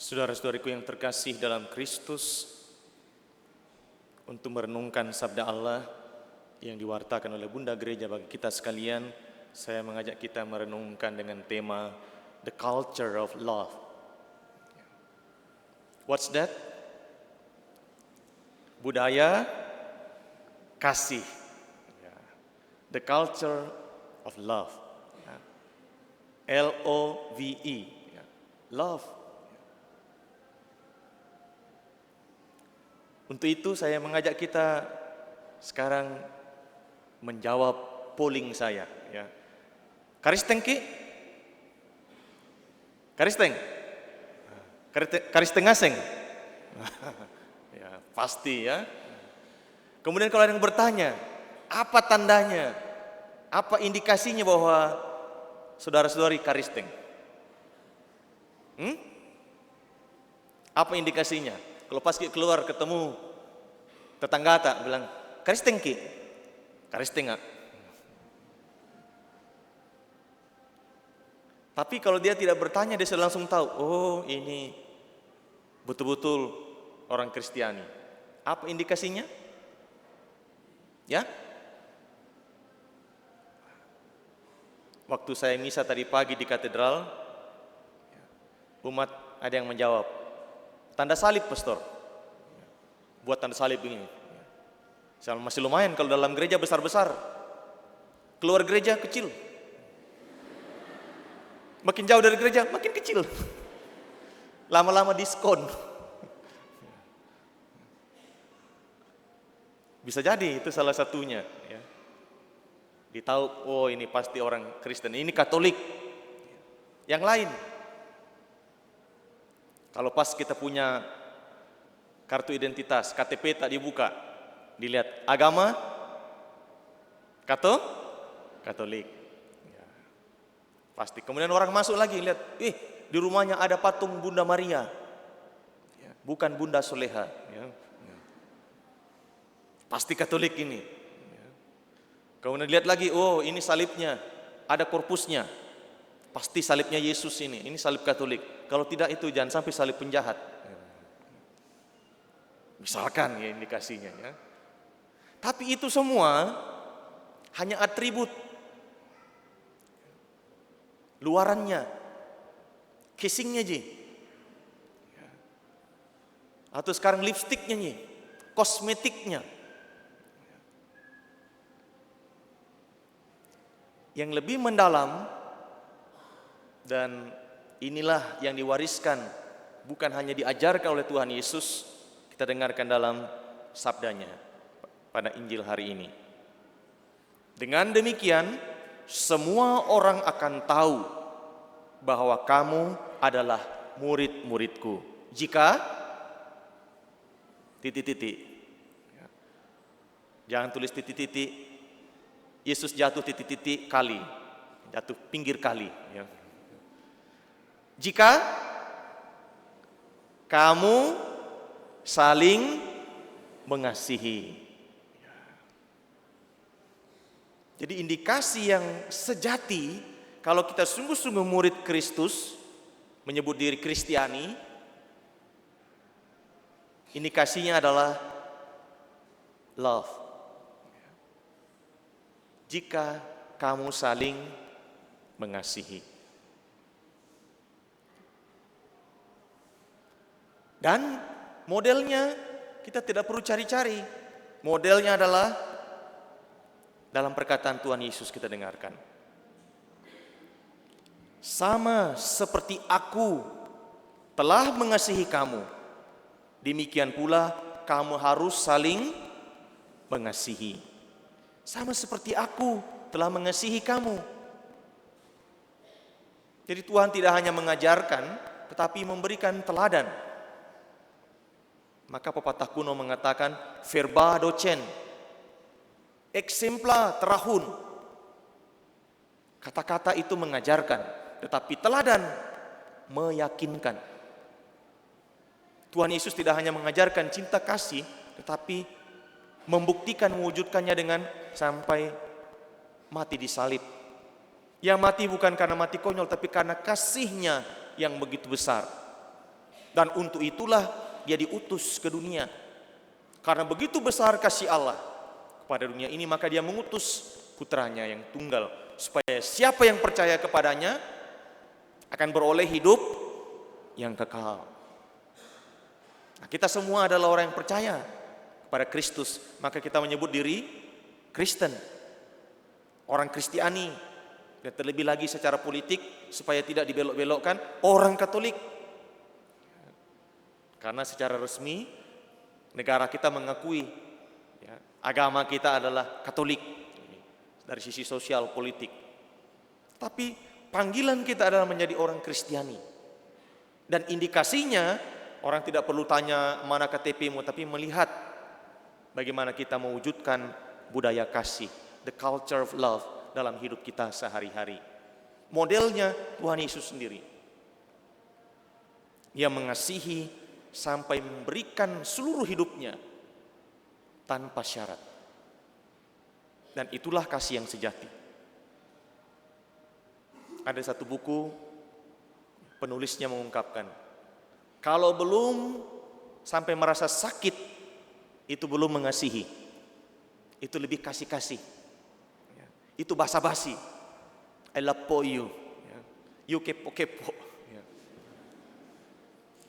Saudara-saudariku yang terkasih dalam Kristus, untuk merenungkan sabda Allah yang diwartakan oleh Bunda Gereja bagi kita sekalian, saya mengajak kita merenungkan dengan tema The Culture of Love. What's that? Budaya kasih. The culture of love. L-O-V-E. Love. Untuk itu saya mengajak kita sekarang menjawab polling saya. Karisteng ki? Karisteng? Karisteng aseng? Ya, pasti ya. Kemudian kalau ada yang bertanya, apa tandanya? Apa indikasinya bahwa saudara-saudari karisteng? Apa indikasinya? Kalau pas keluar ketemu tetangga tak bilang, karisteng ki? Karisteng nggak? Tapi kalau dia tidak bertanya, dia sudah langsung tahu, oh ini betul-betul orang Kristiani. Apa indikasinya? Ya? Waktu saya misa tadi pagi di katedral, umat ada yang menjawab, tanda salib, pastor. Buat tanda salib begini. Masih lumayan kalau dalam gereja besar-besar. Keluar gereja kecil. Makin jauh dari gereja, makin kecil. Lama-lama diskon. Bisa jadi itu salah satunya. Ditahu, oh ini pasti orang Kristen, ini Katolik. Yang lain, kalau pas kita punya kartu identitas, KTP tak dibuka, dilihat agama Katolik. Ya, pasti. Kemudian orang masuk lagi, lihat, di rumahnya ada patung Bunda Maria, ya, bukan Bunda Soleha. Ya. Pasti Katolik ini. Ya. Kemudian lihat lagi, oh ini salibnya, ada korpusnya. Pasti salibnya Yesus ini salib Katolik. Kalau tidak itu jangan sampai salib penjahat. Misalkan ya indikasinya ya. Tapi itu semua hanya atribut. Luarannya, casingnya ji. Atau sekarang lipstiknya ji, kosmetiknya. Yang lebih mendalam, dan inilah yang diwariskan, bukan hanya diajarkan oleh Tuhan Yesus, kita dengarkan dalam sabdanya pada Injil hari ini. Dengan demikian, semua orang akan tahu bahwa kamu adalah murid-muridku. Jika titik-titik. Jangan tulis titik-titik. Yesus jatuh titik-titik kali. Jatuh pinggir kali. Jika kamu saling mengasihi. Jadi indikasi yang sejati kalau kita sungguh-sungguh murid Kristus, menyebut diri Kristiani, indikasinya adalah love. Jika kamu saling mengasihi. Dan modelnya kita tidak perlu cari-cari. Modelnya adalah dalam perkataan Tuhan Yesus kita dengarkan. Sama seperti aku telah mengasihi kamu, demikian pula kamu harus saling mengasihi. Sama seperti aku telah mengasihi kamu. Jadi Tuhan tidak hanya mengajarkan, tetapi memberikan teladan. Maka pepatah kuno mengatakan verba docen, exempla terahun. Kata-kata itu mengajarkan, tetapi teladan meyakinkan. Tuhan Yesus tidak hanya mengajarkan cinta kasih, tetapi membuktikan mewujudkannya dengan sampai mati di salib. Yang mati bukan karena mati konyol, tapi karena kasihnya yang begitu besar. Dan untuk itulah dia diutus ke dunia. Karena begitu besar kasih Allah kepada dunia ini, maka dia mengutus putranya yang tunggal, supaya siapa yang percaya kepadanya akan beroleh hidup yang kekal. Nah, kita semua adalah orang yang percaya kepada Kristus, maka kita menyebut diri Kristen, orang Kristiani, dan terlebih lagi secara politik supaya tidak dibelok-belokkan orang Katolik. Karena secara resmi negara kita mengakui agama kita adalah Katolik dari sisi sosial politik. Tapi panggilan kita adalah menjadi orang Kristiani. Dan indikasinya orang tidak perlu tanya mana KTP-mu, tapi melihat bagaimana kita mewujudkan budaya kasih, the culture of love dalam hidup kita sehari-hari. Modelnya Tuhan Yesus sendiri. Dia mengasihi sampai memberikan seluruh hidupnya tanpa syarat. Dan itulah kasih yang sejati. Ada satu buku, penulisnya mengungkapkan, kalau belum sampai merasa sakit, itu belum mengasihi. Itu lebih kasih-kasih. Itu basa-basi. I love you. You kepo-kepo.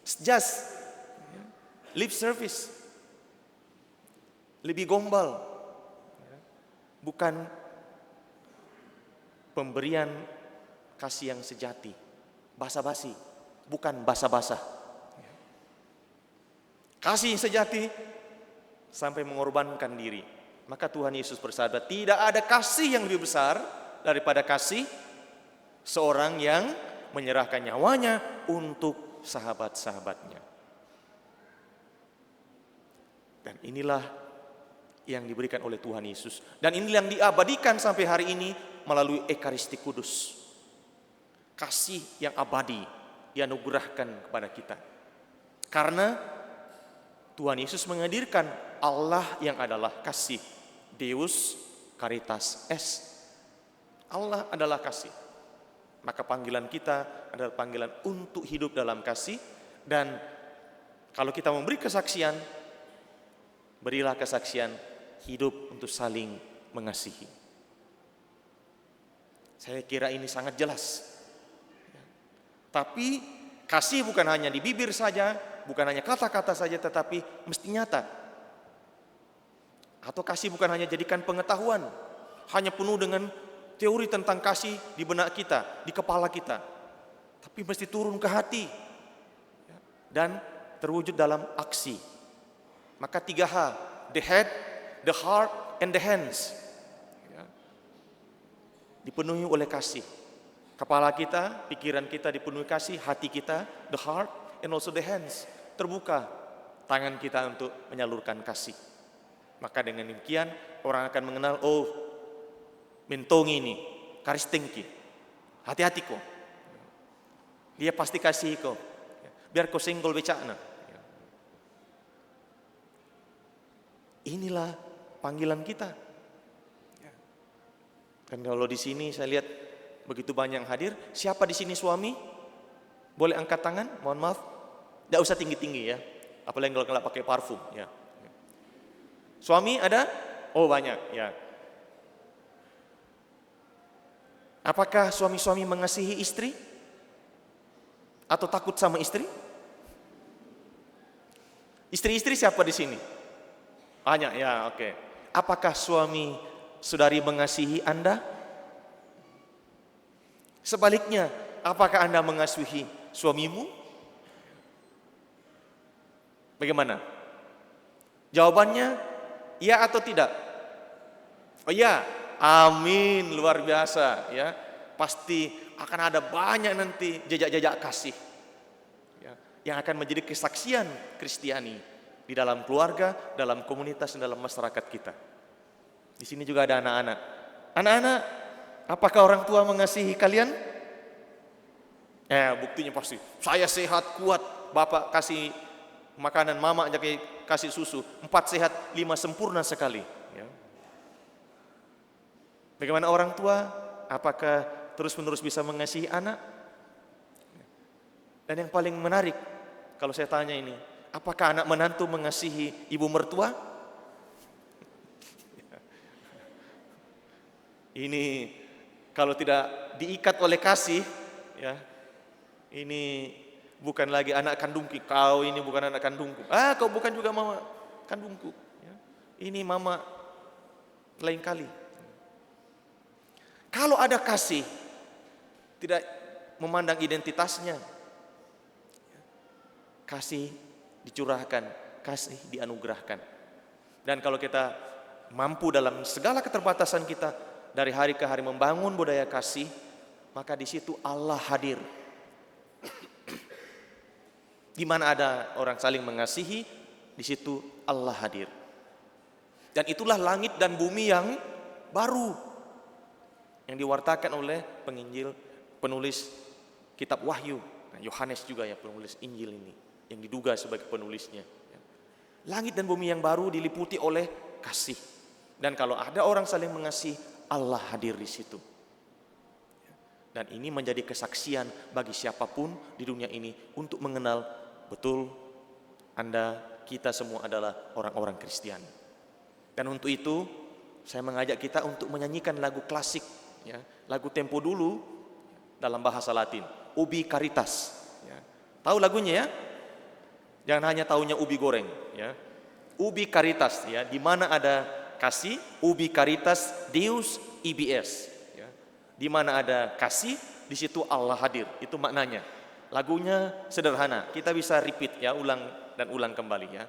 It's just lip service. Lebih gombal. Bukan pemberian kasih yang sejati. Basa-basi, bukan basa-basa. Kasih yang sejati sampai mengorbankan diri. Maka Tuhan Yesus bersabda, tidak ada kasih yang lebih besar daripada kasih seorang yang menyerahkan nyawanya untuk sahabat-sahabatnya. Dan inilah yang diberikan oleh Tuhan Yesus. Dan inilah yang diabadikan sampai hari ini melalui Ekaristi Kudus. Kasih yang abadi dianugerahkan kepada kita. Karena Tuhan Yesus menghadirkan Allah yang adalah kasih. Deus Caritas Est. Allah adalah kasih. Maka panggilan kita adalah panggilan untuk hidup dalam kasih. Dan kalau kita memberi kesaksian, berilah kesaksian hidup untuk saling mengasihi. Saya kira ini sangat jelas. Tapi kasih bukan hanya di bibir saja, bukan hanya kata-kata saja, tetapi mesti nyata. Atau kasih bukan hanya jadikan pengetahuan, hanya penuh dengan teori tentang kasih di benak kita, di kepala kita. Tapi mesti turun ke hati dan terwujud dalam aksi. Maka 3H, the head, the heart, and the hands. Dipenuhi oleh kasih. Kepala kita, pikiran kita dipenuhi kasih, hati kita, the heart, and also the hands. Terbuka tangan kita untuk menyalurkan kasih. Maka dengan demikian orang akan mengenal, oh mentongi ini, karistingki. Hati-hati kok. Dia pasti kasih kok. Biar kau senggol becakna. Inilah panggilan kita. Dan kalau di sini saya lihat begitu banyak yang hadir. Siapa di sini suami? Boleh angkat tangan? Mohon maaf. Tidak usah tinggi-tinggi ya. Apalagi kalau pakai parfum. Ya. Suami ada? Oh banyak. Ya. Apakah suami-suami mengasihi istri? Atau takut sama istri? Istri-istri siapa di sini? Banyak ya, oke. Apakah suami saudari mengasihi Anda? Sebaliknya, apakah Anda mengasihi suamimu? Bagaimana? Jawabannya ya atau tidak? Oh ya, amin, luar biasa ya. Pasti akan ada banyak nanti jejak-jejak kasih ya, yang akan menjadi kesaksian Kristiani di dalam keluarga, dalam komunitas, dan dalam masyarakat kita. Di sini juga ada anak-anak. Anak-anak, apakah orang tua mengasihi kalian? Buktinya pasti. Saya sehat, kuat, bapak kasih makanan, mama kasih susu. 4 sehat, 5 sempurna sekali. Ya. Bagaimana orang tua? Apakah terus-menerus bisa mengasihi anak? Dan yang paling menarik, Kalau saya tanya ini, apakah anak menantu mengasihi ibu mertua? Ini kalau tidak diikat oleh kasih, ya, ini bukan lagi anak kandungku. Kau ini bukan anak kandungku. Kau bukan juga mama kandungku. Ya. Ini mama lain kali. Kalau ada kasih, tidak memandang identitasnya, kasih dicurahkan, kasih dianugerahkan. Dan kalau kita mampu dalam segala keterbatasan kita dari hari ke hari membangun budaya kasih, maka di situ Allah hadir. Di mana ada orang saling mengasihi, di situ Allah hadir. Dan itulah langit dan bumi yang baru yang diwartakan oleh penginjil, penulis kitab Wahyu. Nah, Yohanes juga ya penulis Injil ini, yang diduga sebagai penulisnya. Langit dan bumi yang baru diliputi oleh kasih. Dan kalau ada orang saling mengasihi, Allah hadir di situ. Dan ini menjadi kesaksian bagi siapapun di dunia ini untuk mengenal betul Anda, kita semua adalah orang-orang Kristen. Dan untuk itu saya mengajak kita untuk menyanyikan lagu klasik, ya, lagu tempo dulu dalam bahasa Latin, Ubi Caritas. Ya. Tahu lagunya ya? Jangan hanya tahunya ubi goreng. Ya. Ubi Caritas, ya, di mana ada kasih, Ubi Caritas Deus IBS. Ya. Di mana ada kasih, di situ Allah hadir. Itu maknanya. Lagunya sederhana. Kita bisa repeat ya, ulang dan ulang kembali ya.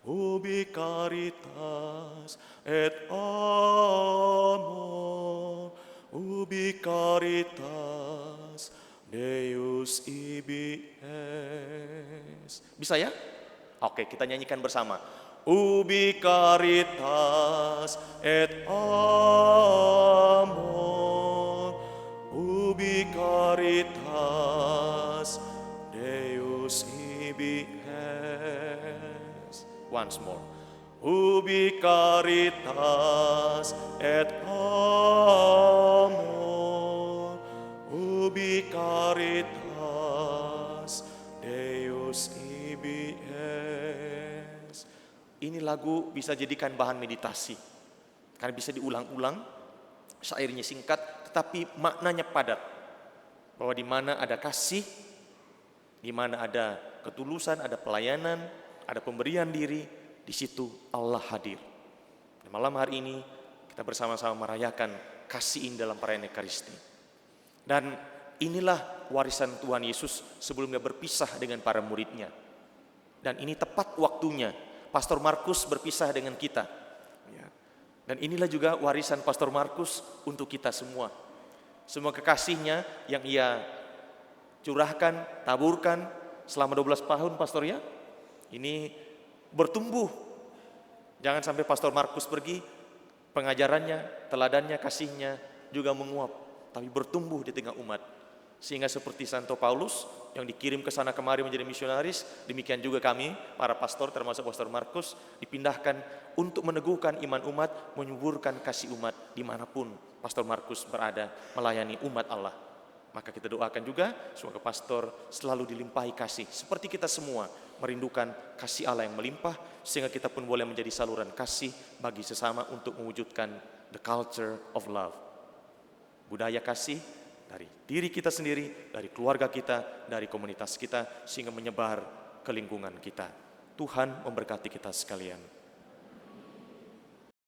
Ubi caritas et amor, ubi caritas Deus IBS. Bisa ya? Oke, kita nyanyikan bersama. Ubi caritas et amor, ubi caritas Deus IBS. Once more. Ubi caritas et amor, ubi caritas Deus IBS. Ini lagu bisa jadikan bahan meditasi, karena bisa diulang-ulang, syairnya singkat, tetapi maknanya padat. Bahwa di mana ada kasih, di mana ada ketulusan, ada pelayanan, ada pemberian diri, di situ Allah hadir. Dan malam hari ini kita bersama-sama merayakan kasih ini dalam perayaan Ekaristi. Dan inilah warisan Tuhan Yesus sebelum Dia berpisah dengan para muridnya. Dan ini tepat waktunya Pastor Markus berpisah dengan kita. Dan inilah juga warisan Pastor Markus untuk kita semua. Semua kekasihnya yang ia curahkan, taburkan selama 12 tahun Pastor ya, ini bertumbuh. Jangan sampai Pastor Markus pergi, pengajarannya, teladannya, kasihnya juga menguap, tapi bertumbuh di tengah umat. Sehingga seperti Santo Paulus yang dikirim ke sana kemari menjadi misionaris, demikian juga kami, para pastor termasuk Pastor Markus, dipindahkan untuk meneguhkan iman umat, menyuburkan kasih umat dimanapun Pastor Markus berada melayani umat Allah. Maka kita doakan juga semoga pastor selalu dilimpahi kasih, seperti kita semua merindukan kasih Allah yang melimpah, sehingga kita pun boleh menjadi saluran kasih bagi sesama untuk mewujudkan the culture of love. Budaya kasih dari diri kita sendiri, dari keluarga kita, dari komunitas kita, sehingga menyebar ke lingkungan kita. Tuhan memberkati kita sekalian.